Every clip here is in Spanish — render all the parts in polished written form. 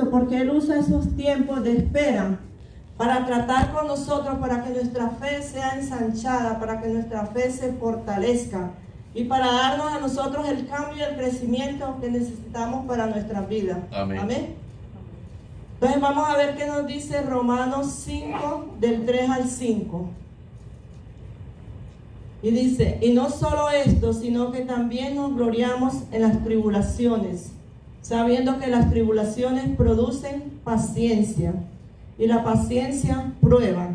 porque Él usa esos tiempos de espera para tratar con nosotros, para que nuestra fe sea ensanchada, para que nuestra fe se fortalezca y para darnos a nosotros el cambio y el crecimiento que necesitamos para nuestra vida. Amén. Amén. Entonces vamos a ver qué nos dice Romanos 5, del 3 al 5. Y dice, y no solo esto, sino que también nos gloriamos en las tribulaciones, sabiendo que las tribulaciones producen paciencia, y la paciencia prueba,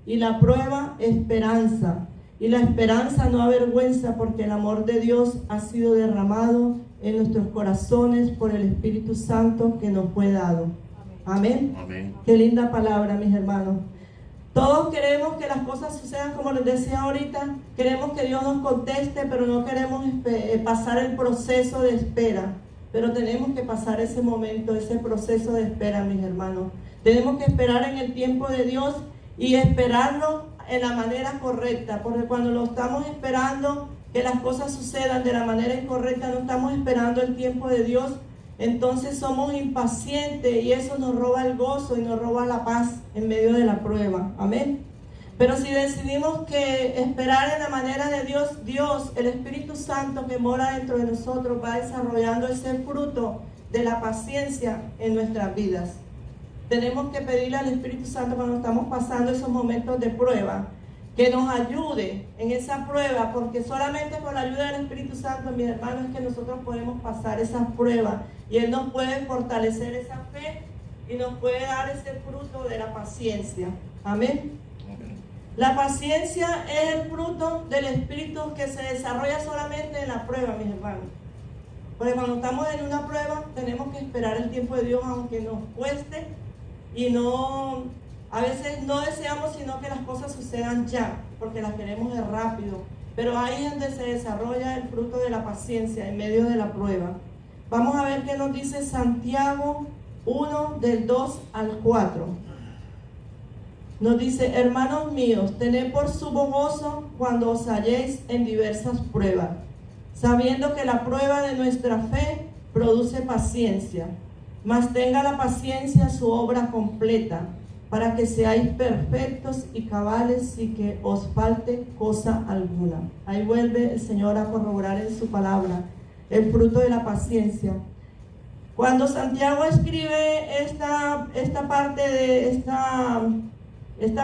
y la prueba esperanza, y la esperanza no avergüenza, porque el amor de Dios ha sido derramado en nuestros corazones por el Espíritu Santo que nos fue dado. Amén. Amén. Qué linda palabra, mis hermanos. Todos queremos que las cosas sucedan como les decía ahorita, queremos que Dios nos conteste, pero no queremos pasar el proceso de espera. Pero tenemos que pasar ese momento, ese proceso de espera, mis hermanos. Tenemos que esperar en el tiempo de Dios y esperarlo en la manera correcta, porque cuando lo estamos esperando que las cosas sucedan de la manera incorrecta, no estamos esperando el tiempo de Dios, entonces somos impacientes y eso nos roba el gozo y nos roba la paz en medio de la prueba. Amén. Pero si decidimos que esperar en la manera de Dios, Dios, el Espíritu Santo que mora dentro de nosotros, va desarrollando ese fruto de la paciencia en nuestras vidas. Tenemos que pedirle al Espíritu Santo cuando estamos pasando esos momentos de prueba, que nos ayude en esa prueba, porque solamente con la ayuda del Espíritu Santo, mis hermanos, es que nosotros podemos pasar esas pruebas y Él nos puede fortalecer esa fe y nos puede dar ese fruto de la paciencia. Amén. La paciencia es el fruto del Espíritu que se desarrolla solamente en la prueba, mis hermanos. Porque cuando estamos en una prueba tenemos que esperar el tiempo de Dios, aunque nos cueste y no, a veces no deseamos sino que las cosas sucedan ya, porque las queremos de rápido. Pero ahí es donde se desarrolla el fruto de la paciencia en medio de la prueba. Vamos a ver qué nos dice Santiago 1, del 2 al 4. Nos dice, hermanos míos, tened por sumo gozo cuando os halléis en diversas pruebas, sabiendo que la prueba de nuestra fe produce paciencia, mas tenga la paciencia su obra completa, para que seáis perfectos y cabales sin que os falte cosa alguna. Ahí vuelve el Señor a corroborar en su palabra el fruto de la paciencia. Cuando Santiago escribe esta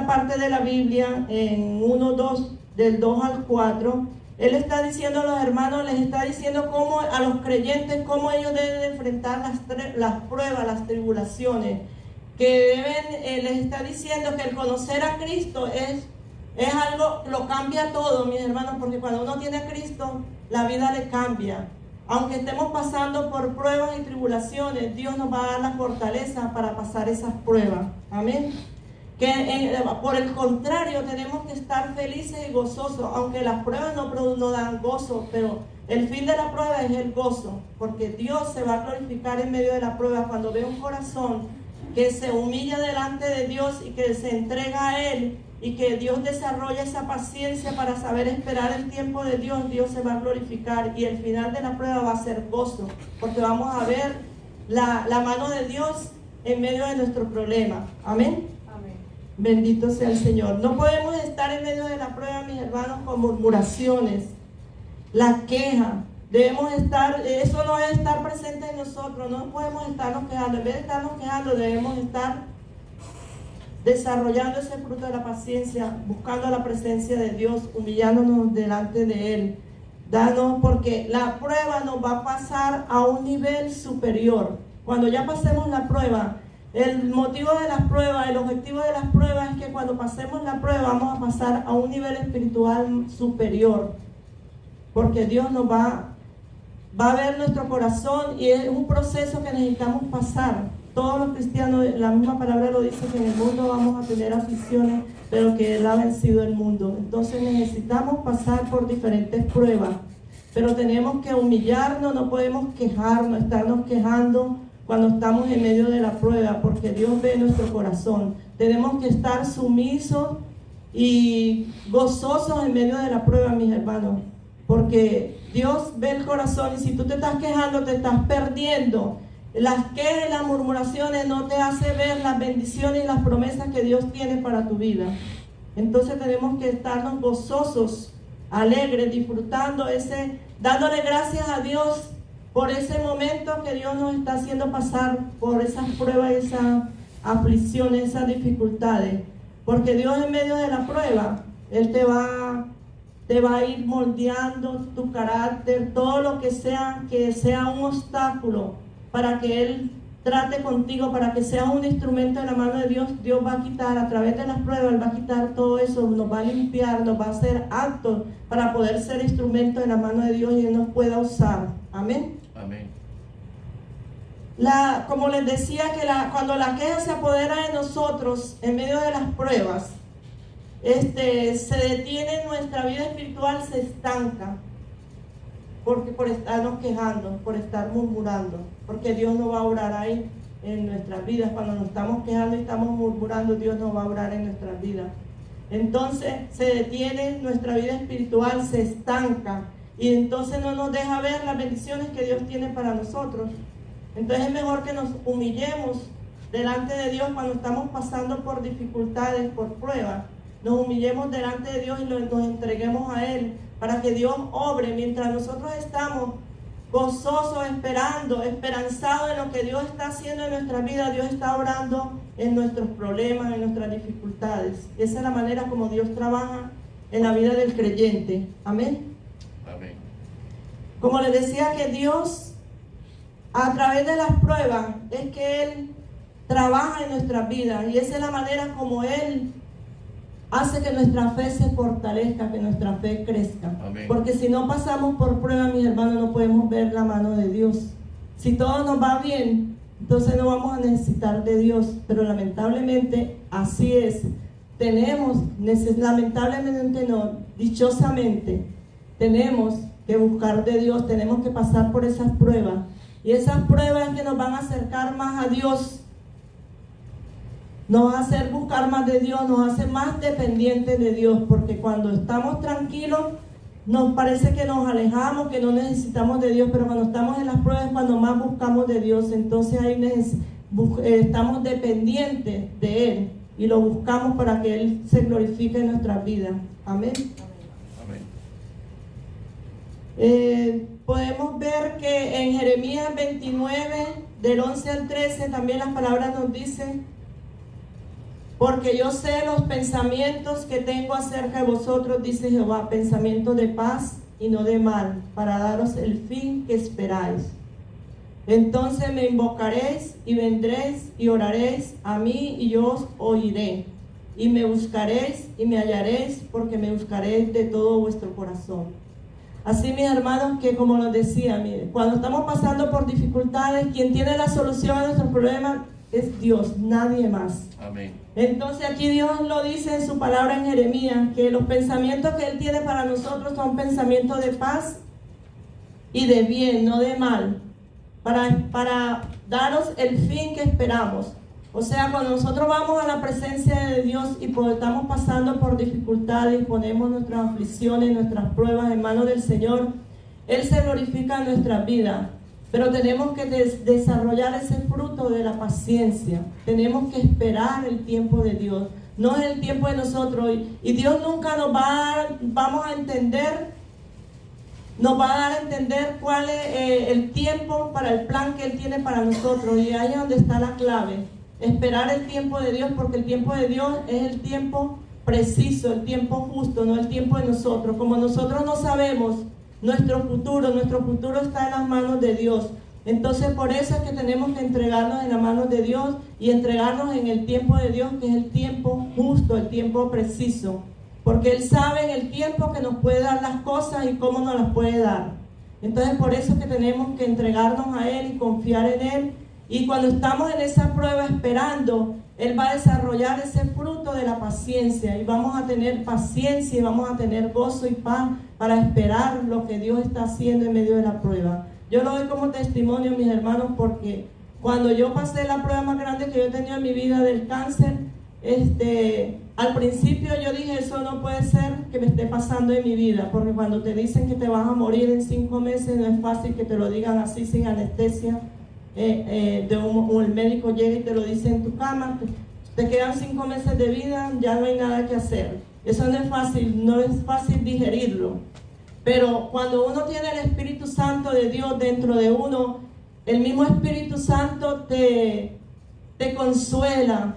parte de la Biblia en 1:2, del 2 al 4, él está diciendo a los hermanos, les está diciendo cómo a los creyentes, cómo ellos deben enfrentar las pruebas, las tribulaciones, que les está diciendo que el conocer a Cristo es algo, lo cambia todo, mis hermanos, porque cuando uno tiene a Cristo, la vida le cambia. Aunque estemos pasando por pruebas y tribulaciones, Dios nos va a dar la fortaleza para pasar esas pruebas. Amén. Por el contrario, tenemos que estar felices y gozosos, aunque las pruebas no dan gozo, pero el fin de la prueba es el gozo, porque Dios se va a glorificar en medio de la prueba cuando ve un corazón que se humilla delante de Dios y que se entrega a Él, y que Dios desarrolla esa paciencia para saber esperar el tiempo de Dios. Dios se va a glorificar y el final de la prueba va a ser gozo, porque vamos a ver la mano de Dios en medio de nuestro problema. Amén. Bendito sea el Señor. No podemos estar en medio de la prueba, mis hermanos, con murmuraciones, la queja. Debemos estar, eso no debe estar presente en nosotros. No podemos estarnos quejando. En vez de estarnos quejando, debemos estar desarrollando ese fruto de la paciencia, buscando la presencia de Dios, humillándonos delante de Él. Porque la prueba nos va a pasar a un nivel superior. Cuando ya pasemos la prueba, el motivo de las pruebas, el objetivo de las pruebas es que cuando pasemos la prueba vamos a pasar a un nivel espiritual superior, porque Dios nos va a ver nuestro corazón y es un proceso que necesitamos pasar. Todos los cristianos, la misma palabra lo dice, que en el mundo vamos a tener aflicciones, pero que Él ha vencido el mundo. Entonces necesitamos pasar por diferentes pruebas, pero tenemos que humillarnos, no podemos quejarnos, estarnos quejando cuando estamos en medio de la prueba, porque Dios ve nuestro corazón. Tenemos que estar sumisos y gozosos en medio de la prueba, mis hermanos, porque Dios ve el corazón, y si tú te estás quejando, te estás perdiendo las quejas y las murmuraciones no te hace ver las bendiciones y las promesas que Dios tiene para tu vida. Entonces tenemos que estarnos gozosos, alegres, disfrutando dándole gracias a Dios por ese momento que Dios nos está haciendo pasar por esas pruebas, esas aflicciones, esas dificultades. Porque Dios en medio de la prueba, Él te va a ir moldeando tu carácter, todo lo que sea un obstáculo para que Él trate contigo, para que seas un instrumento en la mano de Dios. Dios va a quitar, a través de las pruebas, Él va a quitar todo eso, nos va a limpiar, nos va a hacer aptos para poder ser instrumento en la mano de Dios y Él nos pueda usar. Amén. Amén. Como les decía, cuando la queja se apodera de nosotros en medio de las pruebas, se detiene nuestra vida espiritual, se estanca. Porque por estarnos quejando, por estar murmurando, porque Dios no va a obrar ahí en nuestras vidas. Cuando nos estamos quejando y estamos murmurando, Dios no va a obrar en nuestras vidas. Entonces se detiene nuestra vida espiritual, se estanca, y entonces no nos deja ver las bendiciones que Dios tiene para nosotros. Entonces es mejor que nos humillemos delante de Dios cuando estamos pasando por dificultades, por pruebas. Nos humillemos delante de Dios y nos entreguemos a Él para que Dios obre mientras nosotros estamos gozosos, esperanzados en lo que Dios está haciendo en nuestra vida. Dios está obrando en nuestros problemas, en nuestras dificultades. Y esa es la manera como Dios trabaja en la vida del creyente. Amén. Amén. Como les decía, que Dios, a través de las pruebas, es que Él trabaja en nuestras vidas. Y esa es la manera como Él hace que nuestra fe se fortalezca, que nuestra fe crezca. Amén. Porque si no pasamos por pruebas, mis hermanos, no podemos ver la mano de Dios. Si todo nos va bien, entonces no vamos a necesitar de Dios. Pero lamentablemente así es. Lamentablemente no, dichosamente, tenemos que buscar de Dios, tenemos que pasar por esas pruebas. Y esas pruebas que nos van a acercar más a Dios, nos va a hacer buscar más de Dios, nos hace más dependientes de Dios, porque cuando estamos tranquilos nos parece que nos alejamos, que no necesitamos de Dios, pero cuando estamos en las pruebas es cuando más buscamos de Dios. Entonces ahí estamos dependientes de Él y lo buscamos para que Él se glorifique en nuestras vidas. Amén. Amén. Podemos ver que en Jeremías 29, del 11 al 13, también las palabras nos dicen: porque yo sé los pensamientos que tengo acerca de vosotros, dice Jehová, pensamientos de paz y no de mal, para daros el fin que esperáis. Entonces me invocaréis y vendréis y oraréis a mí y yo os oiré. Y me buscaréis y me hallaréis, porque me buscaréis de todo vuestro corazón. Así, mis hermanos, que como les decía, miren, cuando estamos pasando por dificultades, quien tiene la solución a nuestros problemas es Dios, nadie más. Amén. Entonces aquí Dios lo dice en su palabra en Jeremías, que los pensamientos que Él tiene para nosotros son pensamientos de paz y de bien, no de mal, para daros el fin que esperamos. O sea, cuando nosotros vamos a la presencia de Dios y estamos pasando por dificultades y ponemos nuestras aflicciones, nuestras pruebas en manos del Señor, Él se glorifica en nuestras vidas. Pero tenemos que desarrollar ese fruto de la paciencia. Tenemos que esperar el tiempo de Dios. No es el tiempo de nosotros. Y Dios nunca nos va a dar a entender cuál es el tiempo para el plan que Él tiene para nosotros. Y ahí es donde está la clave. Esperar el tiempo de Dios, porque el tiempo de Dios es el tiempo preciso, el tiempo justo, no el tiempo de nosotros. Como nosotros no sabemos nuestro futuro está en las manos de Dios. Entonces por eso es que tenemos que entregarnos en las manos de Dios y entregarnos en el tiempo de Dios, que es el tiempo justo, el tiempo preciso. Porque Él sabe en el tiempo que nos puede dar las cosas y cómo nos las puede dar. Entonces por eso es que tenemos que entregarnos a Él y confiar en Él. Y cuando estamos en esa prueba esperando, Él va a desarrollar ese fruto de la paciencia. Y vamos a tener paciencia y vamos a tener gozo y paz para esperar lo que Dios está haciendo en medio de la prueba. Yo lo doy como testimonio, mis hermanos, porque cuando yo pasé la prueba más grande que yo he tenido en mi vida del cáncer, al principio yo dije, eso no puede ser que me esté pasando en mi vida, porque cuando te dicen que te vas a morir en 5 meses, no es fácil que te lo digan así sin anestesia. o el médico llega y te lo dice en tu cama, te quedan 5 meses de vida, ya no hay nada que hacer. Eso no es fácil digerirlo. Pero cuando uno tiene el Espíritu Santo de Dios dentro de uno, el mismo Espíritu Santo te consuela.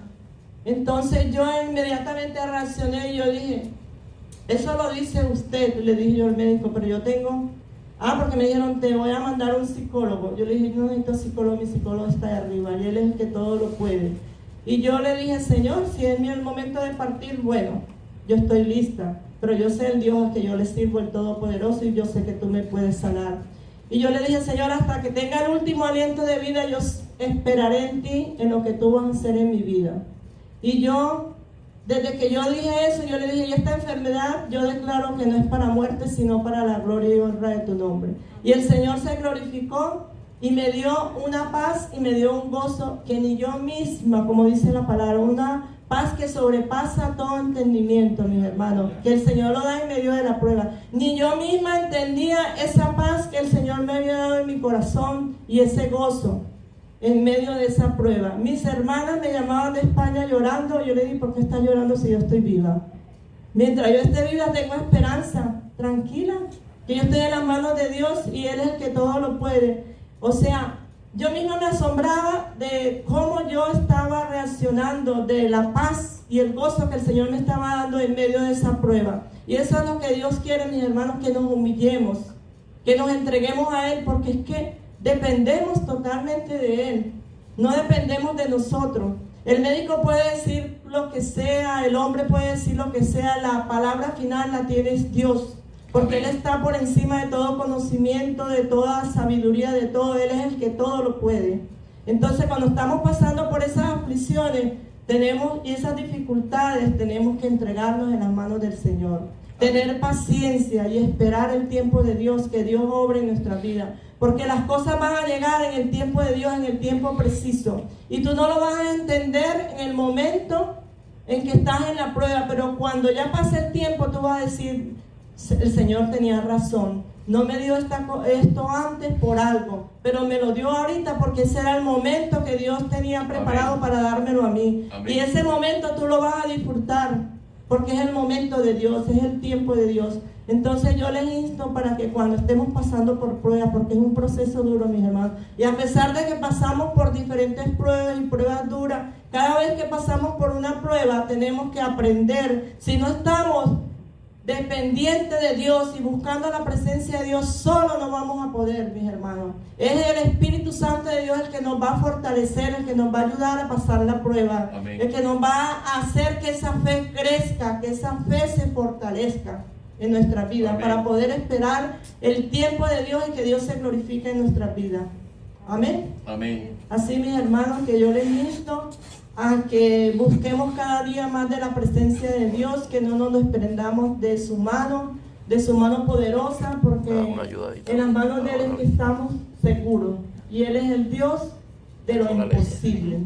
Entonces yo inmediatamente reaccioné y yo dije, eso lo dice usted, le dije yo al médico, pero yo tengo... porque me dijeron, te voy a mandar a un psicólogo. Yo le dije, no necesito psicólogo, mi psicólogo está ahí arriba y él es el que todo lo puede. Y yo le dije, Señor, si es el momento de partir, bueno, yo estoy lista, pero yo sé el Dios a que yo le sirvo, el Todopoderoso, y yo sé que tú me puedes sanar. Y yo le dije, Señor, hasta que tenga el último aliento de vida, yo esperaré en ti, en lo que tú vas a hacer en mi vida. Y yo, desde que yo dije eso, yo le dije, y esta enfermedad, yo declaro que no es para muerte, sino para la gloria y honra de tu nombre. Y el Señor se glorificó y me dio una paz y me dio un gozo que ni yo misma, como dice la palabra, una paz que sobrepasa todo entendimiento, mis hermanos, que el Señor lo da en medio de la prueba. Ni yo misma entendía esa paz que el Señor me había dado en mi corazón y ese gozo en medio de esa prueba. Mis hermanas me llamaban de España llorando. Yo le dije, ¿por qué estás llorando si yo estoy viva? Mientras yo esté viva tengo esperanza, tranquila, que yo estoy en las manos de Dios y Él es el que todo lo puede. O sea, yo misma me asombraba de cómo yo estaba reaccionando, de la paz y el gozo que el Señor me estaba dando en medio de esa prueba. Y eso es lo que Dios quiere, mis hermanos, que nos humillemos, que nos entreguemos a Él, porque es que dependemos totalmente de Él, no dependemos de nosotros. El médico puede decir lo que sea, el hombre puede decir lo que sea, la palabra final la tiene Dios, porque Él está por encima de todo conocimiento, de toda sabiduría, de todo. Él es el que todo lo puede. Entonces, cuando estamos pasando por esas aflicciones y esas dificultades, tenemos que entregarnos en las manos del Señor, tener paciencia y esperar el tiempo de Dios, que Dios obre en nuestra vida. Porque las cosas van a llegar en el tiempo de Dios, en el tiempo preciso. Y tú no lo vas a entender en el momento en que estás en la prueba. Pero cuando ya pase el tiempo, tú vas a decir, el Señor tenía razón. No me dio esto antes por algo, pero me lo dio ahorita porque ese era el momento que Dios tenía preparado. Amén. Para dármelo a mí. Amén. Y ese momento tú lo vas a disfrutar, porque es el momento de Dios, es el tiempo de Dios. Entonces yo les insto para que cuando estemos pasando por pruebas, porque es un proceso duro, mis hermanos, y a pesar de que pasamos por diferentes pruebas y pruebas duras, cada vez que pasamos por una prueba tenemos que aprender. Si no estamos dependientes de Dios y buscando la presencia de Dios, solo no vamos a poder, mis hermanos. Es el Espíritu Santo de Dios el que nos va a fortalecer, el que nos va a ayudar a pasar la prueba. Amén. El que nos va a hacer que esa fe crezca, que esa fe se fortalezca en nuestra vida. Amén. Para poder esperar el tiempo de Dios y que Dios se glorifique en nuestra vida. Amén. Amén. Así, mis hermanos, que yo les insto a que busquemos cada día más de la presencia de Dios, que no nos desprendamos de su mano poderosa, porque en las manos de Él es que estamos seguros, y Él es el Dios de lo imposible.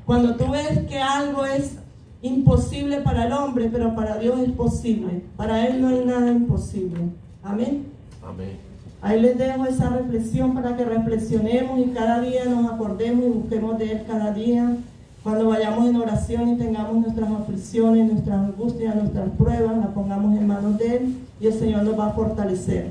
Cuando tú ves que algo es imposible para el hombre, pero para Dios es posible, para Él no hay nada imposible. Amén. Amén. Ahí les dejo esa reflexión para que reflexionemos y cada día nos acordemos y busquemos de Él cada día. Cuando vayamos en oración y tengamos nuestras aflicciones, nuestras angustias, nuestras pruebas, las pongamos en manos de Él y el Señor nos va a fortalecer.